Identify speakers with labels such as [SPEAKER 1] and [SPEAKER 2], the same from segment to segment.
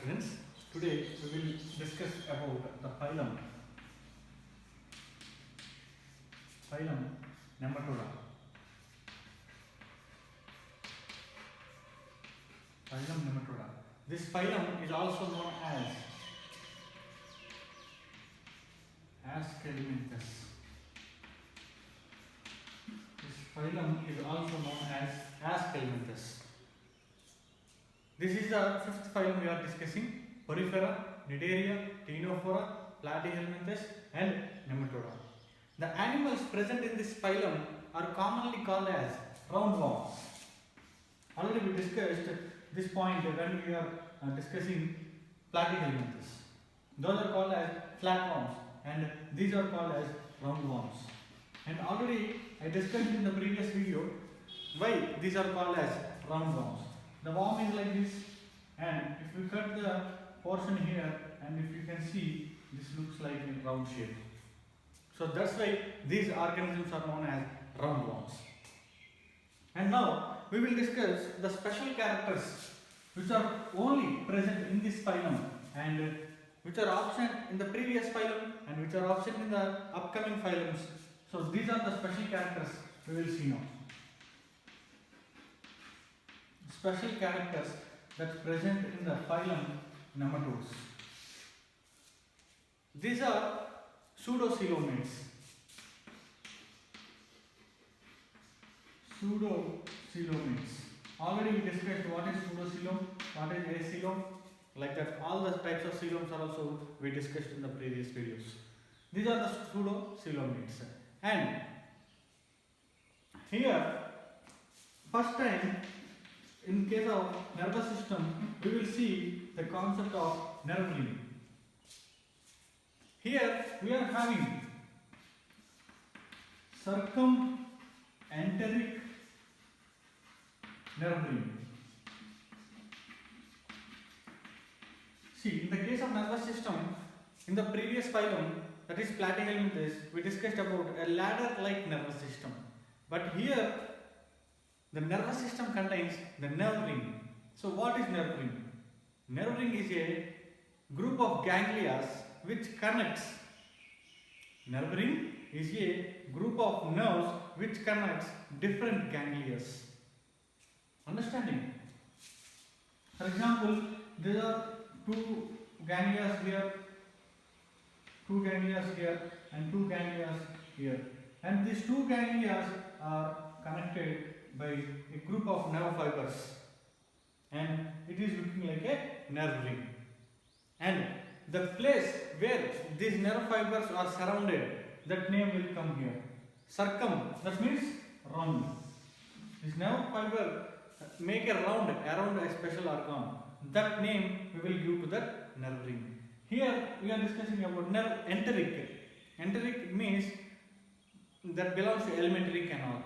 [SPEAKER 1] students. Today we will discuss about the phylum Nematoda. Phylum Nematoda. This phylum is also known as Aschelminthus. This phylum is also known as Aschelminthus. This is the fifth phylum we are discussing: Porifera, Cnidaria, Ctenophora, Platyhelminthes, and Nematoda. The animals present in this phylum are commonly called as roundworms. Already we discussed this point when we are discussing Platyhelminthes. Those are called as flatworms, and these are called as roundworms. And already I discussed in the previous video why these are called as roundworms. The worm is like this, and if we cut the portion here, and if you can see, this looks like a round shape. So that's why these organisms are known as roundworms. And now we will discuss the special characters which are only present in this phylum and which are absent in the previous phylum and which are absent in the upcoming phylums. So these are the special characters we will see now. Special characters that's present in the phylum Nematodes. These are pseudocoelomates. Pseudocoelomates. Already we discussed what is pseudocoelom, what is acoelom, like that. All the types of coeloms are also we discussed in the previous videos. These are the pseudocoelomates. And here, first time, in case of nervous system, we will see the concept of nerve ring. Here we are having circumenteric nerve ring. See, in the case of nervous system, in the previous phylum, that is Platyhelminthes, we discussed about a ladder-like nervous system. But here, the nervous system contains the nerve ring. So what is nerve ring? Nerve ring is a group of ganglia which connects. Nerve ring is a group of nerves which connects different ganglia. Understanding? For example, there are two ganglia here, two ganglia here, and two ganglia here. And these two ganglia are connected by a group of nerve fibers, and it is looking like a nerve ring. And the place where these nerve fibers are surrounded, that name will come here. Circum, that means round. This nerve fiber make a round around a special organ. That name we will give to that nerve ring. Here we are discussing about nerve enteric. Enteric means that belongs to alimentary canal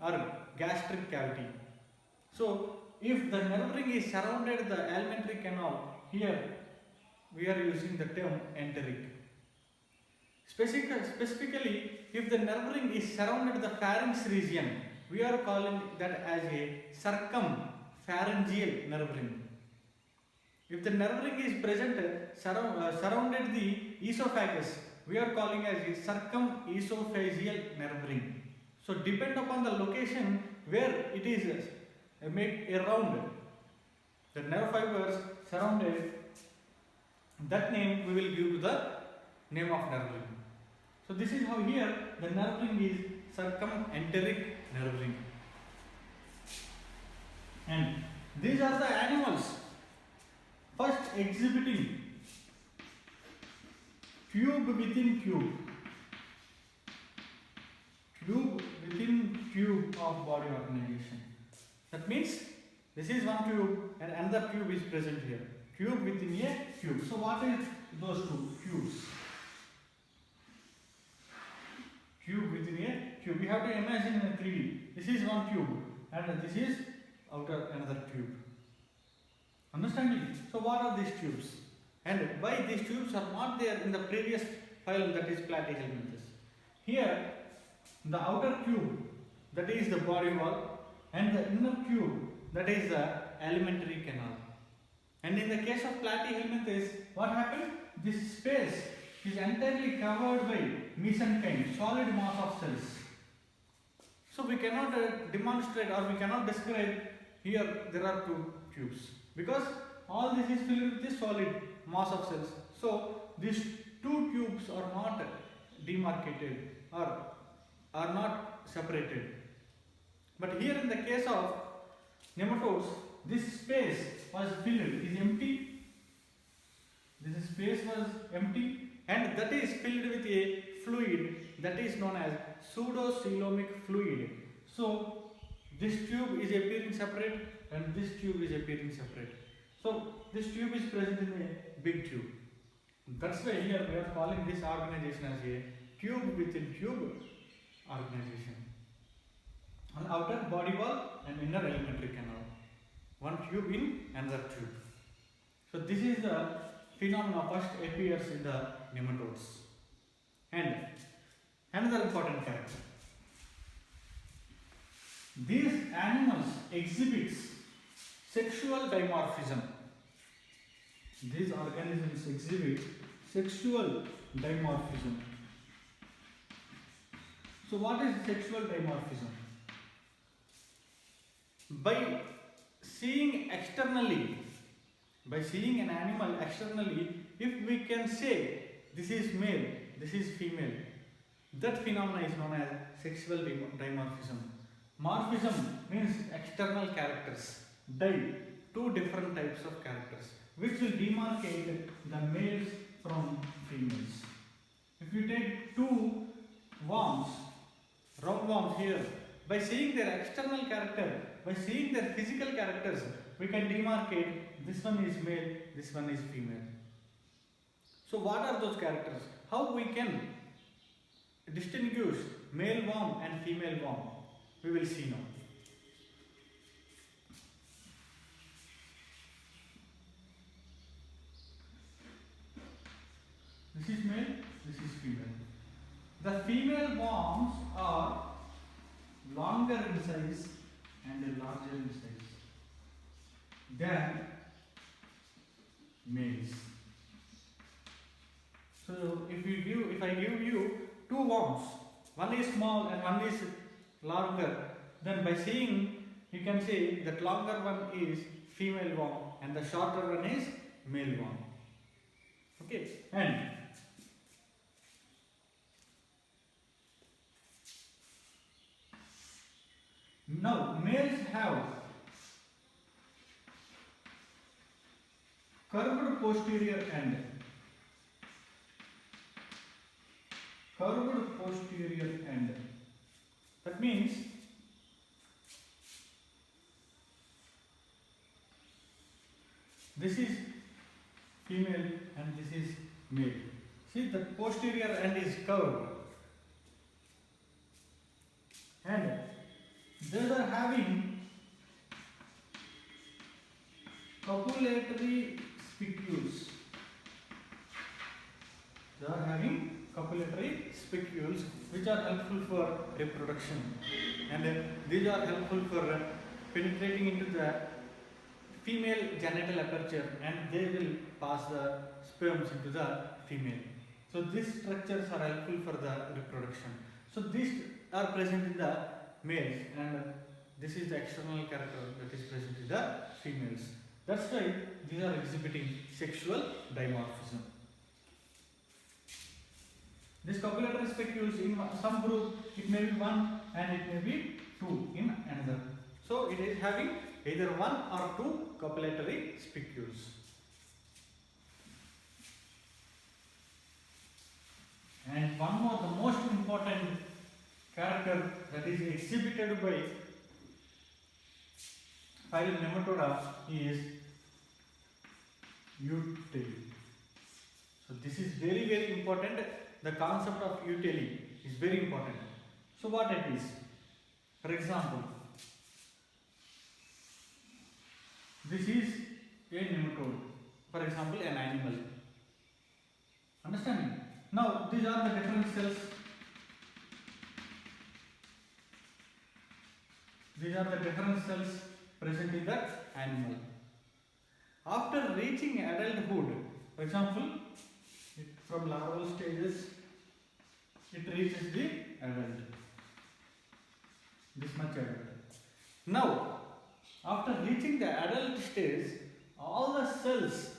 [SPEAKER 1] or gastric cavity. So if the nerve ring is surrounded the alimentary canal, here we are using the term enteric. Specifically, if the nerve ring is surrounded the pharynx region, we are calling that as a circumpharyngeal nerve ring. If the nerve ring is present surrounded the esophagus, we are calling as a circumesophageal nerve ring. So depend upon the location where it is make a round, the nerve fibers surrounded, that name we will give to the name of nerve ring. So this is how here the nerve ring is circumenteric nerve ring. And these are the animals first exhibiting tube within tube. Tube within tube of body organization. That means this is one tube and another tube is present here. Tube within a tube. So what is those two tubes? Tube within a tube. We have to imagine in a 3D. This is one tube and this is outer another tube. Understanding? So what are these tubes? And why these tubes are not there in the previous phylum, that is Platyhelminthes? Here the outer tube, that is the body wall, and the inner tube, that is the alimentary canal. And in the case of platyhelminthes, what happened? This space is entirely covered by mesenchyme, solid mass of cells. So we cannot demonstrate or we cannot describe here there are two tubes because all this is filled with the solid mass of cells. So these two tubes are not demarcated or are not separated. But here in the case of nematodes, this space was filled, is empty. This space was empty and that is filled with a fluid that is known as pseudocoelomic fluid. So this tube is appearing separate and this tube is appearing separate. So this tube is present in a big tube. That's why here we are calling this organization as a tube within tube organization. An outer body wall and inner alimentary canal. One tube in another tube. So this is the phenomena first appears in the nematodes. And another important character. These animals exhibit sexual dimorphism. These organisms exhibit sexual dimorphism. So what is sexual dimorphism? By seeing externally, by seeing an animal externally, if we can say this is male, this is female, that phenomena is known as sexual dimorphism. Morphism means external characters. Two different types of characters which will demarcate the males from females. If you take two worms, roundworms here, by seeing their external character, by seeing their physical characters, we can demarcate this one is male, this one is female. So what are those characters? How we can distinguish male worm and female worm? We will see now. This is male, this is female. The female worms are longer in size and larger in size than males. So if I give you two worms, one is small and one is longer, then by seeing you can say that longer one is female worm and the shorter one is male worm. Okay, and now males have curved posterior end. Curved posterior end. That means this is female and this is male. See, the posterior end is curved. And they are having copulatory spicules. They are having copulatory spicules which are helpful for reproduction, and these are helpful for penetrating into the female genital aperture and they will pass the sperms into the female. So these structures are helpful for the reproduction. So these are present in the males and this is the external character that is present in the females. That's why these are exhibiting sexual dimorphism. This copulatory spicules in some group it may be one and it may be two in another. So it is having either one or two copulatory spicules. And one more, the most important character that is exhibited by phylum Nematoda is utili. So this is very, very important. The concept of utili is very important. So what it is? For example, this is a nematode. For example, an animal. Understanding? Now these are the different cells. These are the different cells present in that animal. After reaching adulthood, for example, from larval stages, it reaches the adult. This much adult. Now, after reaching the adult stage, all the cells,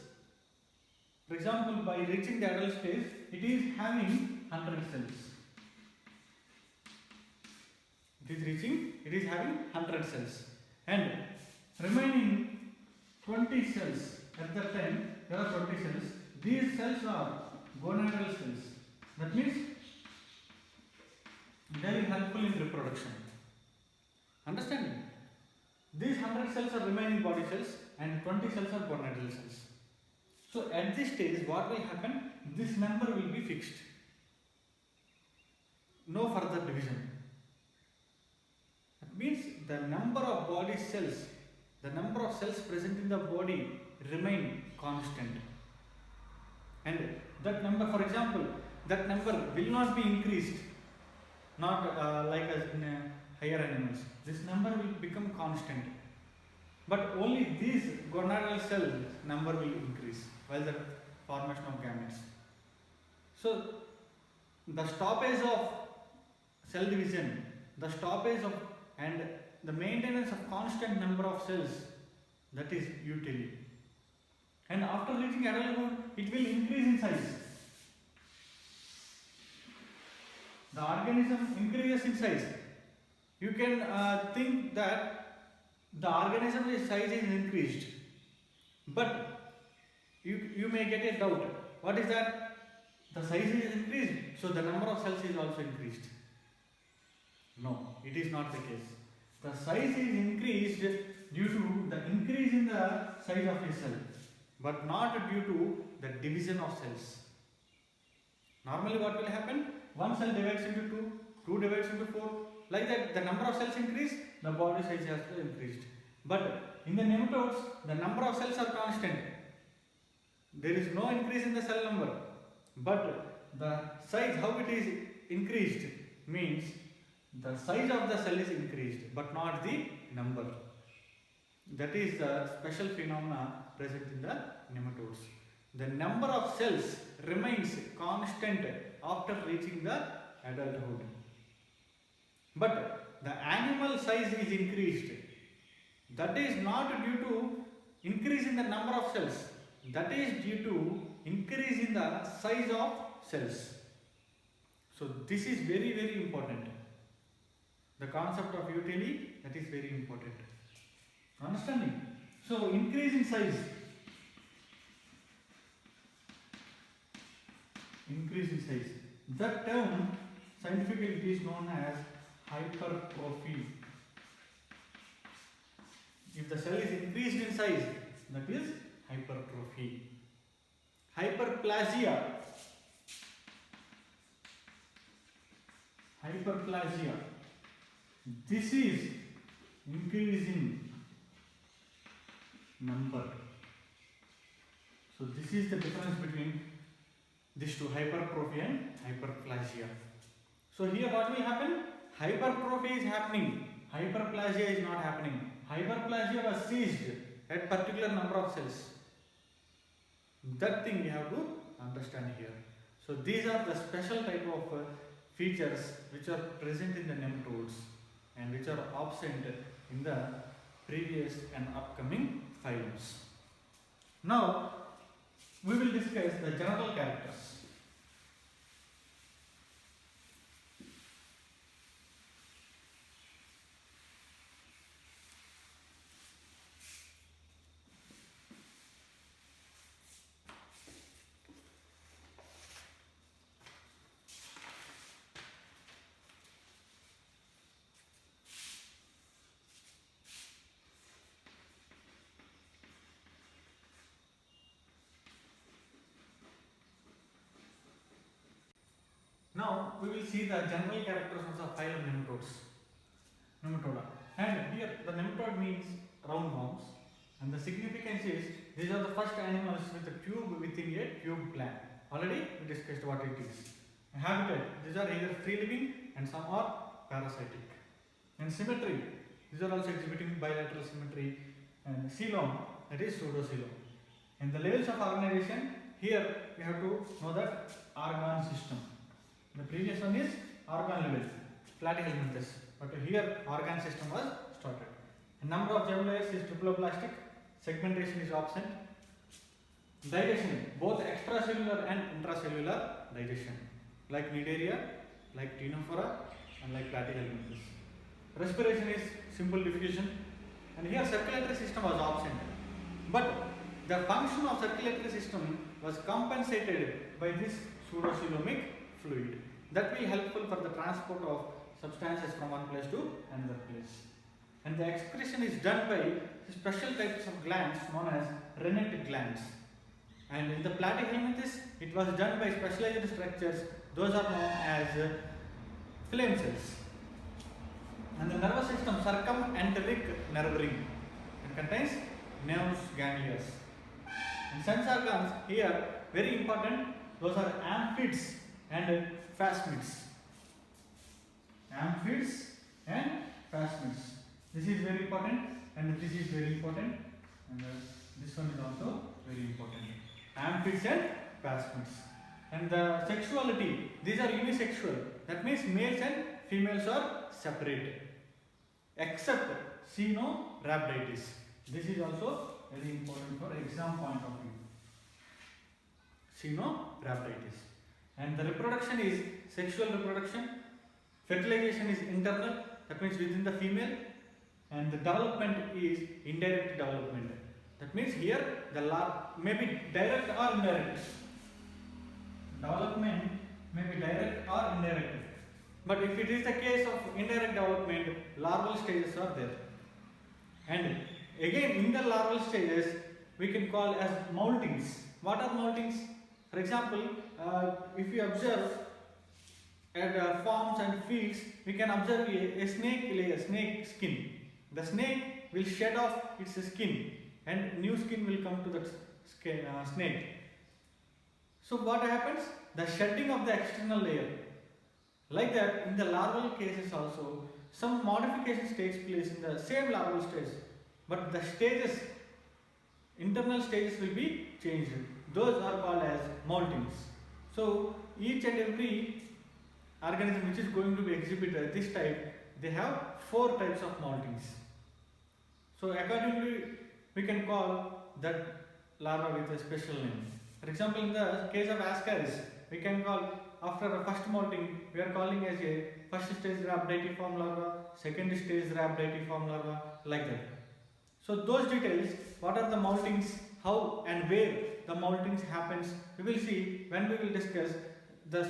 [SPEAKER 1] for example, by reaching the adult stage, it is having 100 cells. It is having 100 cells. And remaining 20 cells, at that time, there are 20 cells. These cells are gonadal cells. That means very helpful in reproduction. Understanding? These 100 cells are remaining body cells and 20 cells are gonadal cells. So at this stage, what will happen? This number will be fixed. No further division. That means the number of body cells, the number of cells present in the body remain constant. And that number, for example, that number will not be increased. Not like as in higher animals. This number will become constant. But only these gonadal cell number will increase while the formation of gametes. So the stoppage of cell division, the stoppage of and the maintenance of constant number of cells, that is eutelie. And after reaching adulthood, it will increase in size. The organism increases in size. You can think that the organism's size is increased, but you may get a doubt. What is that? The size is increased, so the number of cells is also increased. No, it is not the case. The size is increased due to the increase in the size of a cell, but not due to the division of cells. Normally what will happen? One cell divides into two, two divides into four. Like that, the number of cells increase, the body size has increased. But in the nematodes, the number of cells are constant. There is no increase in the cell number. But the size, how it is increased, means the size of the cell is increased, but not the number. That is the special phenomena present in the nematodes. The number of cells remains constant after reaching the adulthood. But the animal size is increased. That is not due to increase in the number of cells. That is due to increase in the size of cells. So this is very, very important. The concept of eutelie, that is very important. Understanding? So increase in size. Increase in size. That term scientifically it is known as hypertrophy. If the cell is increased in size, that is hypertrophy. Hyperplasia. Hyperplasia. This is increasing number. So this is the difference between these two, hypertrophy and hyperplasia. So here what will happen? Hypertrophy is happening. Hyperplasia is not happening. Hyperplasia was seized at particular number of cells. That thing we have to understand here. So these are the special type of features which are present in the nematodes and which are absent in the previous and upcoming phylums. Now we will discuss the general characters. Now we will see the general characters of the phylum Nematoda. And here the nematode means round worms, and the significance is these are the first animals with a tube within a tube plan. Already we discussed what it is. Habitat, these are either free living and some are parasitic. And symmetry, these are also exhibiting bilateral symmetry. And coelom, that is pseudocoelom. And the levels of organization, here we have to know that organ system. The previous one is organ level, platyhelminthes, but here organ system was started. The number of germ layers is triploblastic, segmentation is absent. Digestion, both extracellular and intracellular digestion, like Cnidaria, like Ctenophora, and like platyhelminthes. Respiration is simple diffusion, and here circulatory system was absent. But the function of circulatory system was compensated by this pseudocoelomic fluid that will helpful for the transport of substances from one place to another place. And the excretion is done by special types of glands known as rennet glands. And in the platyhelminthes, it was done by specialized structures. Those are known as phloem cells. And the nervous system, circumenteric nerve ring, and contains nerves, ganglia. And sense organs here very important. Those are amphids and phasmids. Amphids and phasmids. This is very important, and this is very important, and this one is also very important. Amphids and phasmids. And the sexuality, these are unisexual. That means males and females are separate, except Caenorhabditis. This is also very important for exam point of view. Caenorhabditis. And the reproduction is sexual reproduction. Fertilization is internal, that means within the female. And the development is indirect development. That means here the may be direct or indirect. Development may be direct or indirect. But if it is the case of indirect development, larval stages are there. And again, in the larval stages, we can call as moltings. What are moltings? For example, if you observe at farms and fields, we can observe a snake layer, snake skin. The snake will shed off its skin, and new skin will come to that snake. So what happens? The shedding of the external layer. Like that, in the larval cases also, some modifications takes place in the same larval stage, but the stages, internal stages will be changed. Those are called as moltings. So each and every organism which is going to be exhibited this type, they have 4 types of moltings. So accordingly, we can call that larva with a special name. For example, in the case of Ascaris, we can call after the first molting, we are calling as a first stage rhabditiform larva, second stage rhabditiform larva, like that. So those details, what are the moltings, how and where the moltings happens, we will see when we will discuss the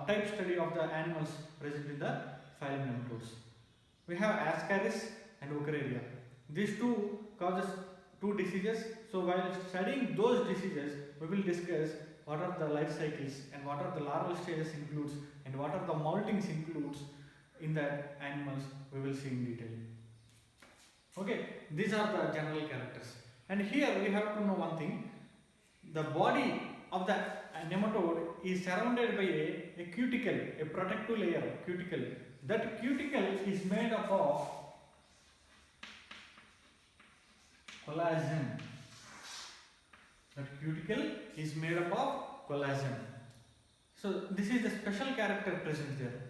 [SPEAKER 1] type study of the animals present in the phylum Nematodes. We have Ascaris and Wuchereria. These two causes 2 diseases. So while studying those diseases, we will discuss what are the life cycles and what are the larval stages includes and what are the moltings includes in the animals, we will see in detail. Okay, these are the general characters. And here we have to know one thing. The body of the nematode is surrounded by a cuticle, a protective layer, cuticle. That cuticle is made up of collagen. That cuticle is made up of collagen. So this is the special character present there.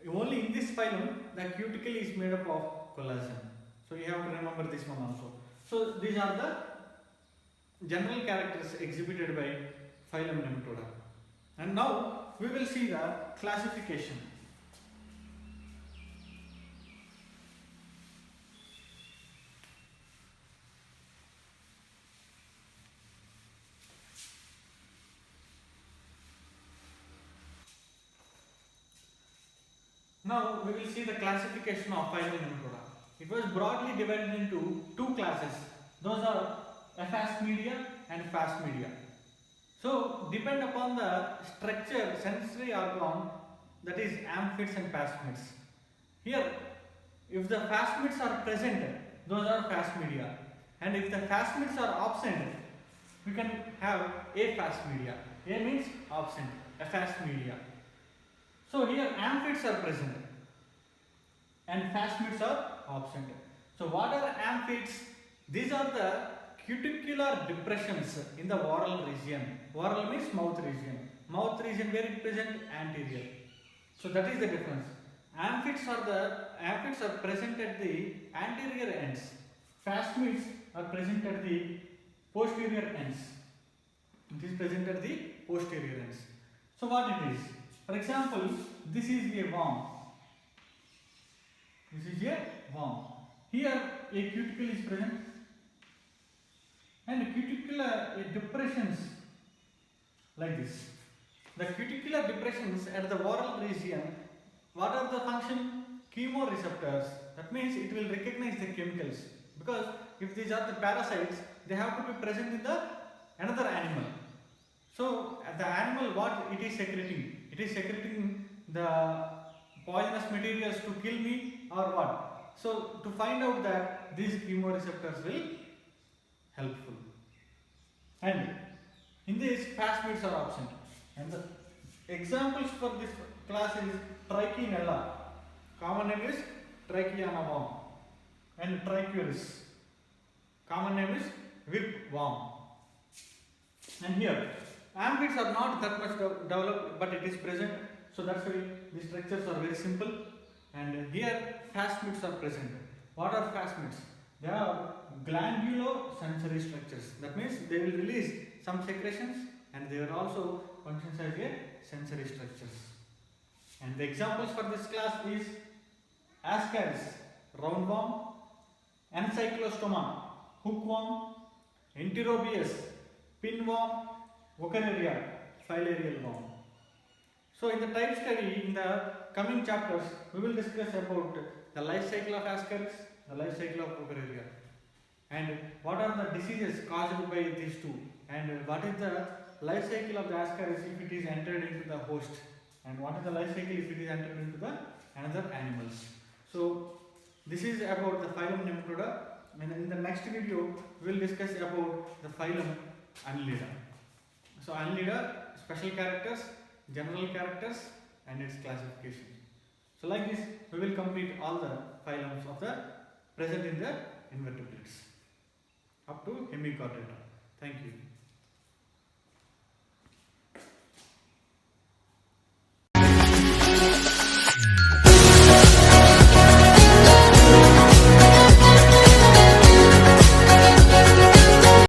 [SPEAKER 1] Only in this phylum, the cuticle is made up of collagen. So you have to remember this one also. So these are the general characters exhibited by phylum Nematoda. And now we will see the classification. Now we will see the classification of phylum Nematoda. It was broadly divided into 2 classes. Those are Aphasmidia and Phasmidia. So depend upon the structure, sensory organ, that is amphids and phasmids. Here, if the phasmids are present, those are Phasmidia. And if the phasmids are absent, we can have Aphasmidia. A means absent, Aphasmidia. So here amphids are present and phasmids are absent. So what are amphids These are the cuticular depressions in the oral region. Oral means mouth region. Mouth region where it present anterior. So that is the difference. Amphids are present at the anterior ends. Phasmids are present at the posterior ends. It is present at the posterior ends. So what it is? For example, this is a worm. This is a worm. Here a cuticle is present and cuticular depressions like this. The cuticular depressions at the oral region, what are the function? Chemoreceptors. That means it will recognize the chemicals, because if these are the parasites, they have to be present in the another animal. So the animal, what it is secreting? It is secreting the poisonous materials to kill me or what? So to find out that, these chemoreceptors will helpful. And in this, phasmids are absent. And the examples for this class is Trichinella. Common name is Trichinella worm. And Trichuris. Common name is whip worm. And here, amphids are not that much developed, but it is present. So that's why the structures are very simple. And here, phasmids are present. What are phasmids? They are glandulosensory structures. That means they will release some secretions, and they are also functions as a sensory structures. And the examples for this class is Ascaris, roundworm; Encyclostoma, hookworm; Enterobius, pinworm; Wuchereria, filarial worm. So in the type study, in the coming chapters, we will discuss about the life cycle of Ascaris, the life cycle of Wuchereria, and what are the diseases caused by these two, and what is the life cycle of the Ascaris if it is entered into the host, and what is the life cycle if it is entered into the another animals. So this is about the phylum Nematoda, and in the next video we will discuss about the phylum Annelida. So Annelida, special characters, general characters, and its classification. So like this, we will complete all the phylums of the present in the invertebrates up to Hemichordata. Thank you.